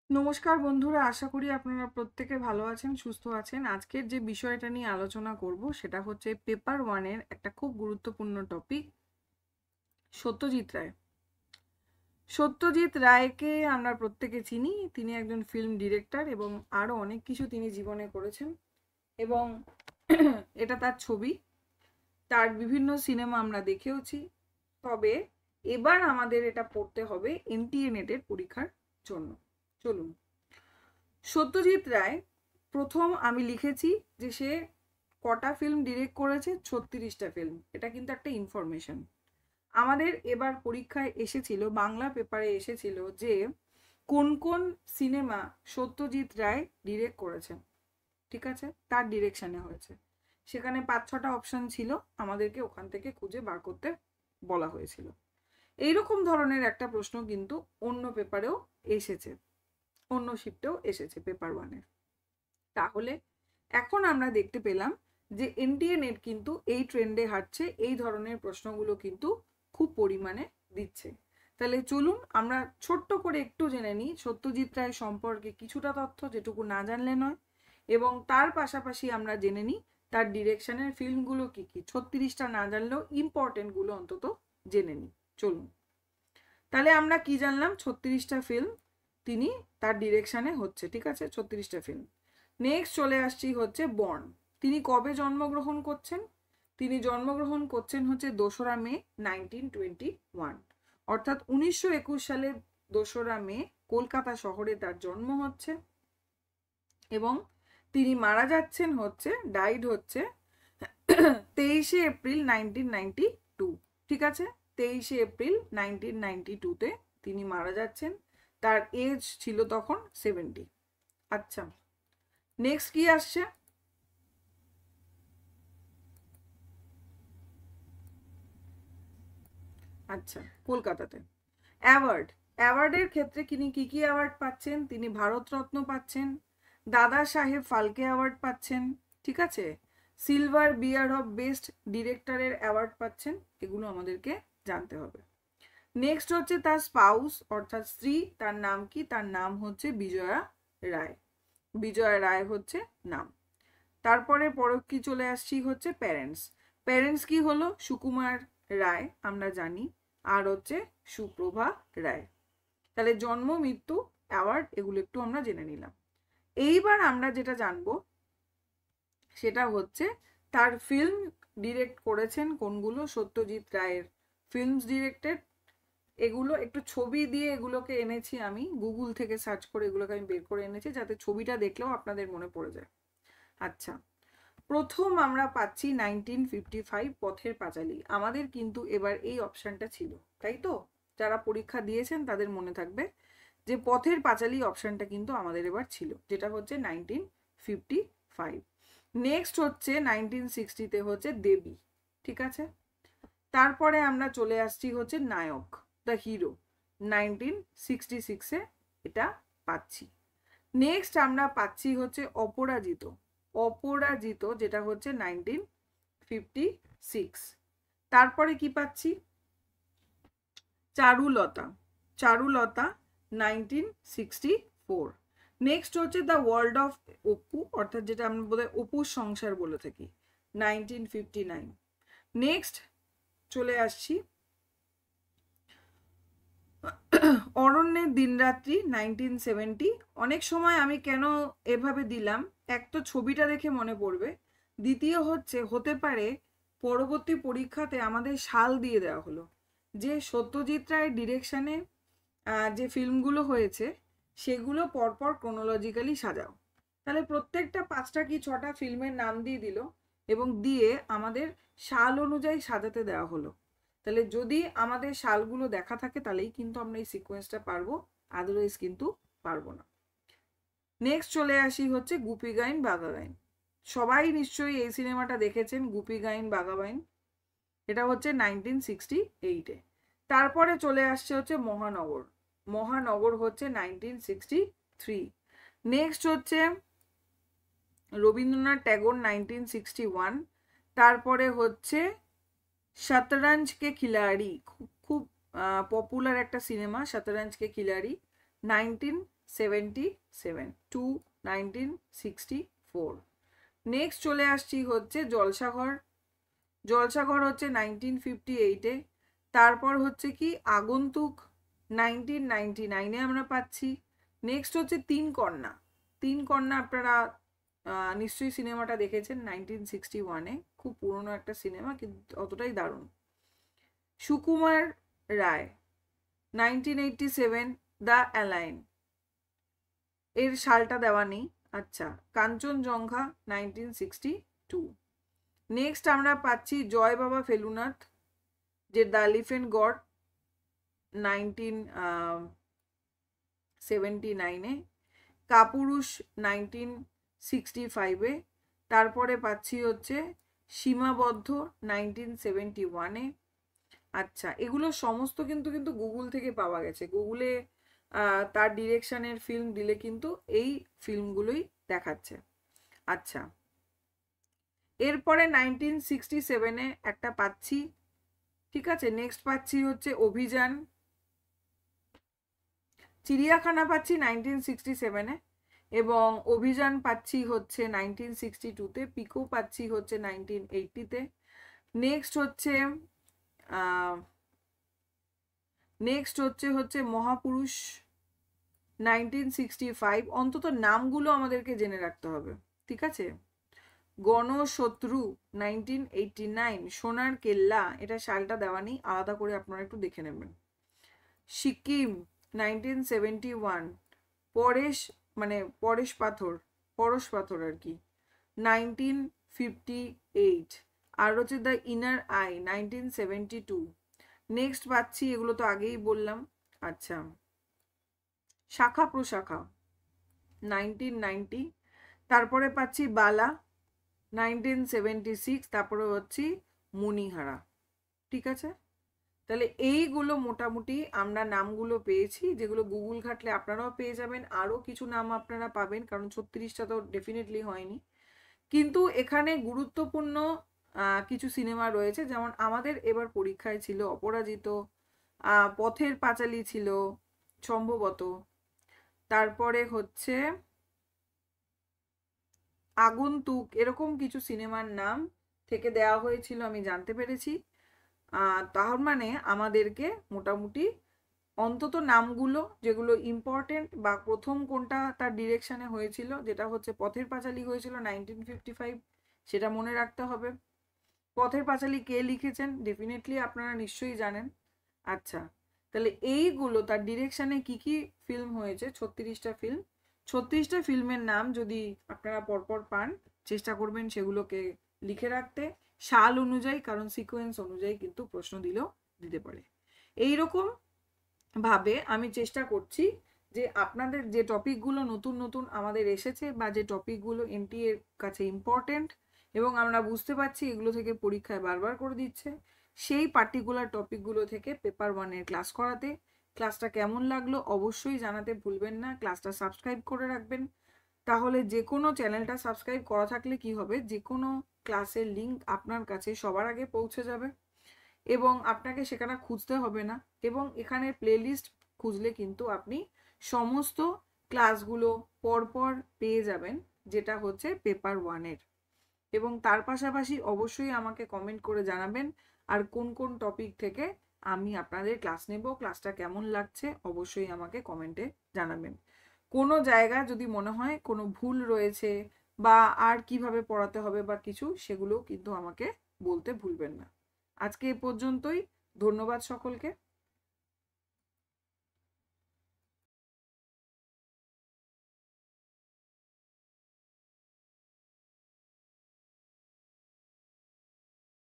নমস্কার বন্ধুরা, আশা করি আপনারা প্রত্যেকে ভালো আছেন, সুস্থ আছেন। আজকের যে বিষয়টা নিয়ে আলোচনা করব সেটা হচ্ছে পেপার ওয়ানের একটা খুব গুরুত্বপূর্ণ টপিক, সত্যজিৎ রায়। সত্যজিৎ রায়কে আমরা প্রত্যেকে চিনি। তিনি একজন ফিল্ম ডিরেক্টর এবং আরও অনেক কিছু তিনি জীবনে করেছেন এবং এটা তার ছবি, তার বিভিন্ন সিনেমা আমরা দেখেওছি। তবে এবার আমাদের এটা পড়তে হবে এনটিএ নেটের পরীক্ষার জন্য। চলুন। সত্যজিৎ রায় প্রথম আমি লিখেছি যে সে কটা ফিল্ম ডিরেক্ট করেছে, 36টা ফিল্ম। এটা কিন্তু একটা ইনফরমেশন। আমাদের এবার পরীক্ষায় এসেছিল, বাংলা পেপারে এসেছিল যে কোন কোন সিনেমা সত্যজিৎ রায় ডিরেক্ট করেছেন। ঠিক আছে, তার ডিরেকশনে হয়েছে। সেখানে 5-6টা অপশন ছিল, আমাদেরকে ওখান থেকে খুঁজে বার করতে বলা হয়েছিল। এইরকম ধরনের একটা প্রশ্ন কিন্তু অন্য পেপারেও এসেছে, অন্য শিফটেও এসেছে পেপার ওয়ানের। তাহলে এখন আমরা দেখতে পেলাম যে এনটিএ নেট কিন্তু এই ট্রেন্ডে হাঁটছে, এই ধরনের প্রশ্নগুলো কিন্তু খুব পরিমাণে দিচ্ছে। তাহলে চলুন আমরা ছোট্ট করে একটু জেনে নিই সত্যজিৎ রায় সম্পর্কে কিছুটা তথ্য, যেটুকু না জানলে নয়, এবং তার পাশাপাশি আমরা জেনে নিই তার ডিরেকশনের ফিল্মগুলো কি কি। 36টা না জানলেও ইম্পর্টেন্টগুলো অন্তত জেনে নিই। চলুন, তাহলে আমরা কি জানলাম? 36টা ফিল্ম তিনি তার ডিরেকশনে হচ্ছে। ঠিক আছে, 36টা ফিল্ম। নেক্সট চলে আসছি হচ্ছে বর্ন। তিনি কবে জন্মগ্রহণ করছেন? তিনি জন্মগ্রহণ করছেন হচ্ছে 2রা মে 1921, অর্থাৎ 1921 সালের 2রা মে কলকাতা শহরে তার জন্ম হচ্ছে এবং তিনি মারা যাচ্ছেন হচ্ছে, ডাইড হচ্ছে 23শে এপ্রিল 1992। ঠিক আছে, 23শে এপ্রিল 1992-তে তিনি মারা যাচ্ছেন। তার এজ ছিল তখন 70। আচ্ছা, নেক্সট কি আসছে? আচ্ছা, কলকাতাতে অ্যাওয়ার্ড। অ্যাওয়ার্ডের ক্ষেত্রে তিনি কি কি অ্যাওয়ার্ড পাচ্ছেন? তিনি ভারতরত্ন পাচ্ছেন, দাদা সাহেব ফালকে অ্যাওয়ার্ড পাচ্ছেন, ঠিক আছে, সিলভার বিয়ার অফ বেস্ট ডিরেক্টরের অ্যাওয়ার্ড পাচ্ছেন। এগুলো আমাদেরকে জানতে হবে। নেক্সট হচ্ছে তার স্পাউস অর্থাৎ স্ত্রী, তার নাম কি? তার নাম হচ্ছে বিজয়া রায়। বিজয়া রায় হচ্ছে নাম। তারপরে কি চলে আসছি হচ্ছে প্যারেন্টস। প্যারেন্টস কি হলো? সুকুমার রায় আমরা জানি, আর হচ্ছে সুপ্রভা রায়। তাহলে জন্ম, মৃত্যু, অ্যাওয়ার্ড এগুলো একটু আমরা জেনে নিলাম। এইবার আমরা যেটা জানবো সেটা হচ্ছে তার ফিল্ম ডিরেক্ট করেছেন কোনগুলো। সত্যজিৎ রায়ের ফিল্মস ডিরেক্টেড, এগুলো একটু ছবি দিয়ে এগুলোকে এনেছি আমি, গুগল থেকে সার্চ করে এগুলোকে আমি বের করে এনেছি যাতে ছবিটা দেখলেও আপনাদের মনে পড়ে যায়। আচ্ছা, প্রথম আমরা পাচ্ছি 1955 পথের পাঁচালী। আমাদের কিন্তু এবার এই অপশনটা ছিল, তাই তো? যারা পরীক্ষা দিয়েছেন তাদের মনে থাকবে যে পথের পাঁচালী অপশনটা কিন্তু আমাদের এবার ছিল, যেটা হচ্ছে 1955। নেক্সট হচ্ছে 1960-তে হচ্ছে দেবী। ঠিক আছে, তারপরে আমরা চলে আসছি হচ্ছে নায়ক, দ্য হিরো, 1966-এ এটা পাচ্ছি। নেক্সট আমরা পাচ্ছি হচ্ছে অপরাজিত। অপরাজিত যেটা হচ্ছে 1956। তারপরে কি পাচ্ছি? চারুলতা। চারুলতা 1964। নেক্সট হচ্ছে দ্য ওয়ার্ল্ড অফ অপু, অর্থাৎ যেটা আমরা বোধহয় অপুর সংসার বলে থাকি, 1959। নেক্সট চলে আসছি অরণ্যের দিনরাত্রি, 1970। অনেক সময় আমি কেন এভাবে দিলাম, এক তো ছবিটা দেখে মনে পড়বে, দ্বিতীয় হচ্ছে হতে পারে পরবর্তী পরীক্ষাতে আমাদের সাল দিয়ে দেওয়া হলো যে সত্যজিৎ রায়ের ডিরেকশনে যে ফিল্মগুলো হয়েছে সেগুলো পরপর ক্রোনোলজিক্যালি সাজাও। তাহলে প্রত্যেকটা 5টা কি 6টা ফিল্মের নাম দিয়ে দিল এবং দিয়ে আমাদের সাল অনুযায়ী সাজাতে দেওয়া হলো। তাহলে যদি আমাদের সালগুলো দেখা থাকে তাহলেই কিন্তু আমরা এই সিকোয়েন্সটা পারবো, আদারওয়াইজ কিন্তু পারবো না। নেক্সট চলে আসি হচ্ছে গুপি গাইন বাঘা গাইন। সবাই নিশ্চয়ই এই সিনেমাটা দেখেছেন, গুপি গাইন বাঘা বাইন। এটা হচ্ছে 1968-এ। তারপরে চলে আসছে হচ্ছে মহানগর। মহানগর হচ্ছে 1963। নেক্সট হচ্ছে রবীন্দ্রনাথ ট্যাগোর 1961। তারপরে হচ্ছে শতরঞ্জ কে খিলাড়ি, খুব খুব পপুলার একটা সিনেমা শতরঞ্জ কে খিলাড়ি, 1977 টু 1964। নেক্সট চলে আসছি হচ্ছে জলসাঘর। জলসাঘর হচ্ছে 1958-এ। তারপর হচ্ছে কি আগন্তুক 1999-এ আমরা পাচ্ছি। নেক্সট হচ্ছে তিন কন্যা। তিন কন্যা আপনারা নিশ্চয়ই সিনেমাটা দেখেছেন 1961-এ, খুব পুরনো একটা সিনেমা কিন্তু অতটাই দারুণ। সুকুমার রায় 1987 দ্য অ্যালাইন, এর সালটা দেওয়া নেই। আচ্ছা, কাঞ্চনজঙ্ঘা 1962। নেক্সট আমরা পাচ্ছি জয় বাবা ফেলুনাথ, যে দ্য এলিফ্যান্ট গড 1979-এ। কাপুরুষ 1965-এ। তারপরে পাচ্ছি হচ্ছে সীমাবদ্ধ 1971-এ। আচ্ছা, এগুলো সমস্ত কিন্তু কিন্তু গুগল থেকে পাওয়া গেছে। গুগলে তার ডিরেকশনের ফিল্ম দিলে কিন্তু এই ফিল্মগুলোই দেখাচ্ছে। আচ্ছা, এরপরে 1967-এ একটা পাচ্ছি, ঠিক আছে। নেক্সট পাচ্ছি হচ্ছে অভিযান। চিড়িয়াখানা পাচ্ছি 1967-এ, এবং অভিযান পাচ্ছি হচ্ছে 1962-তে। পিকো পাচ্ছি হচ্ছে 1980-তে। নেক্সট হচ্ছে হচ্ছে মহাপুরুষ 1965। অন্তত নামগুলো আমাদেরকে জেনে রাখতে হবে, ঠিক আছে। গণশত্রু 1989। সোনার কেল্লা, এটা সালটা দেওয়া নেই, আলাদা করে আপনারা একটু দেখে নেবেন। সিকিম 1971। পরেশ পাথর আর কি 1958। আর হচ্ছে দ্য ইনার আই 1972। নেক্সট পাচ্ছি, এগুলো তো আগেই বললাম। আচ্ছা, শাখা প্রশাখা 1990। তারপরে পাচ্ছি বালা 1976। তারপরে হচ্ছে মণিহারা, ঠিক আছে। তাহলে এইগুলো মোটামুটি আমরা নামগুলো পেয়েছি, যেগুলো গুগল ঘাটলে আপনারাও পেয়ে যাবেন। আরও কিছু নাম আপনারা পাবেন, কারণ 36টা তো ডেফিনেটলি হয়নি। কিন্তু এখানে গুরুত্বপূর্ণ কিছু সিনেমা রয়েছে, যেমন আমাদের এবার পরীক্ষায় ছিল অপরাজিত, পথের পাঁচালী ছিল সম্ভবত, তারপরে হচ্ছে আগন্তুক, এরকম কিছু সিনেমার নাম থেকে দেওয়া হয়েছিল আমি জানতে পেরেছি। তার মানে আমাদেরকে মোটামুটি অন্তত নামগুলো যেগুলো ইম্পর্টেন্ট, বা প্রথম কোনটা তার ডিরেকশনে হয়েছিল, যেটা হচ্ছে পথের পাঁচালী হয়েছিল 1955, সেটা মনে রাখতে হবে। পথের পাঁচালী কে লিখেছেন ডেফিনেটলি আপনারা নিশ্চয়ই জানেন। আচ্ছা, তাহলে এইগুলো তার ডিরেকশনে কি কি ফিল্ম হয়েছে, 36টা ফিল্ম। 36টা ফিল্মের নাম যদি আপনারা পরপর পান, চেষ্টা করবেন সেগুলোকে লিখে রাখতে সাল অনুযায়ী, কারণ সিকোয়েন্স অনুযায়ী কিন্তু প্রশ্ন দিলেও দিতে পারে। এইরকম ভাবে আমি চেষ্টা করছি যে আপনাদের যে টপিকগুলো নতুন নতুন আমাদের এসেছে, বা যে টপিকগুলো এনটিএ এর কাছে ইম্পর্টেন্ট এবং আমরা বুঝতে পারছি এগুলো থেকে পরীক্ষায় বারবার করে দিচ্ছে, সেই পার্টিকুলার টপিকগুলো থেকে পেপার 1-এর ক্লাস করাতে। ক্লাসটা কেমন লাগলো অবশ্যই জানাতে ভুলবেন না। ক্লাসটা সাবস্ক্রাইব করে রাখবেন, তাহলে যে কোনো চ্যানেলটা সাবস্ক্রাইব করা থাকলে কি হবে, যে কোনো ক্লাসের লিঙ্ক আপনার কাছে সবার আগে পৌঁছে যাবে, এবং আপনাকে সেখানে খুঁজতে হবে না। এবং এখানে প্লেলিস্ট খুঁজলে কিন্তু আপনি সমস্ত ক্লাসগুলো পরপর পেয়ে যাবেন, যেটা হচ্ছে পেপার 1-এর। এবং তার পাশাপাশি অবশ্যই আমাকে কমেন্ট করে জানাবেন আর কোন কোন টপিক থেকে আমি আপনাদের ক্লাস নেব, ক্লাসটা কেমন লাগছে অবশ্যই আমাকে কমেন্টে জানাবেন। কোনো জায়গা যদি মনে হয় কোনো ভুল রয়েছে, বা আর কিভাবে পড়াতে হবে বা কিছু, সেগুলো কিন্তু আমাকে বলতে ভুলবেন না। আজকে এ পর্যন্তই। ধন্যবাদ সকলকে।